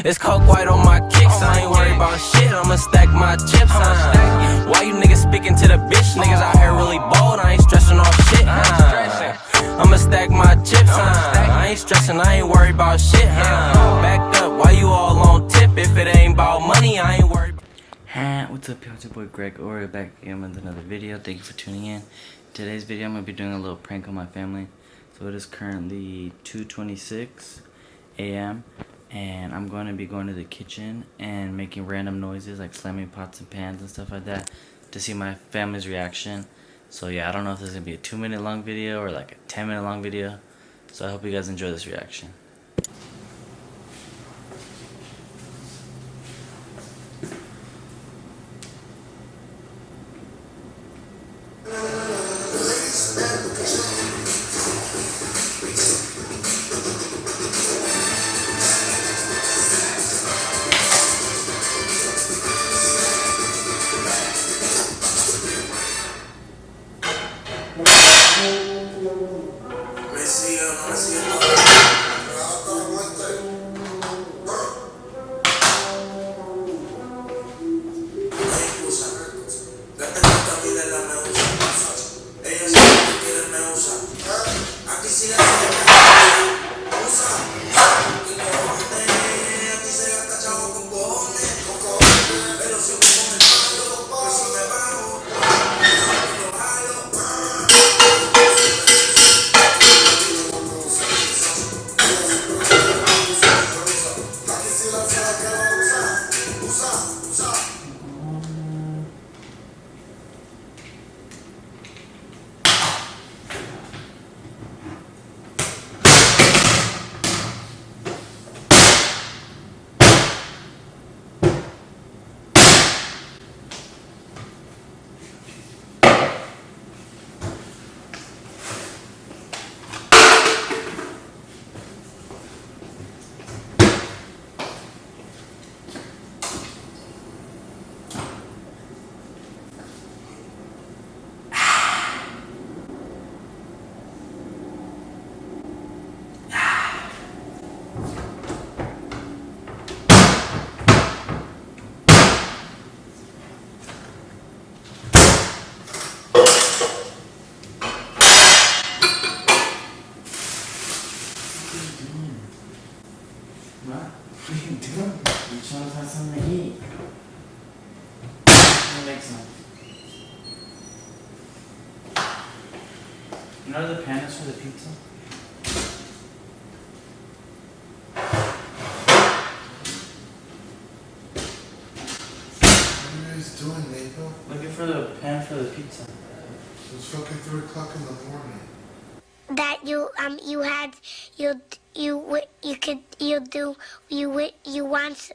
It's coke white on my kicks, I ain't worried about shit, I'ma stack my chips, Why you niggas speaking to the bitch? Niggas out here really bold, I ain't stressing off shit, I'ma stack my chips, I ain't stressing, I ain't worried about shit, Back up, why you all on tip? If it ain't about money, I ain't worried. What's up, y'all? It's your boy Greg Oreo back again with another video. Thank you for tuning in. Today's video I'm going to be doing a little prank on my family. So it is currently 2:26 a.m. and I'm going to be going to the kitchen and making random noises like slamming pots and pans and stuff like that to see my family's reaction. So yeah, I don't know if this is going to be a 2-minute long video or like a 10-minute long video. So I hope you guys enjoy this reaction. What are you doing? You trying to find something to eat? I'm gonna make some. You know the pan is for the pizza? What are you guys doing, Maple? Looking for the pan for the pizza. It's fucking 3 o'clock in the morning. That you want.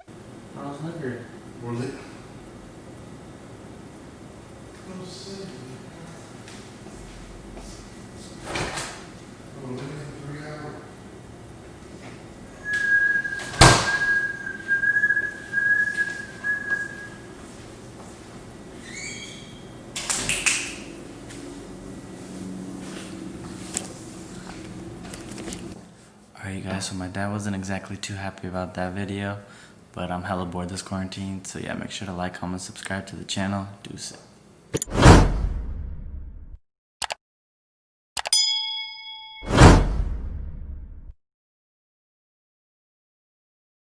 I was hungry. We're late. Come sit. We're leaving in 3 hours. Alright guys, so my dad wasn't exactly too happy about that video, but I'm hella bored this quarantine, so yeah, make sure to like, comment, subscribe to the channel. Deuce it.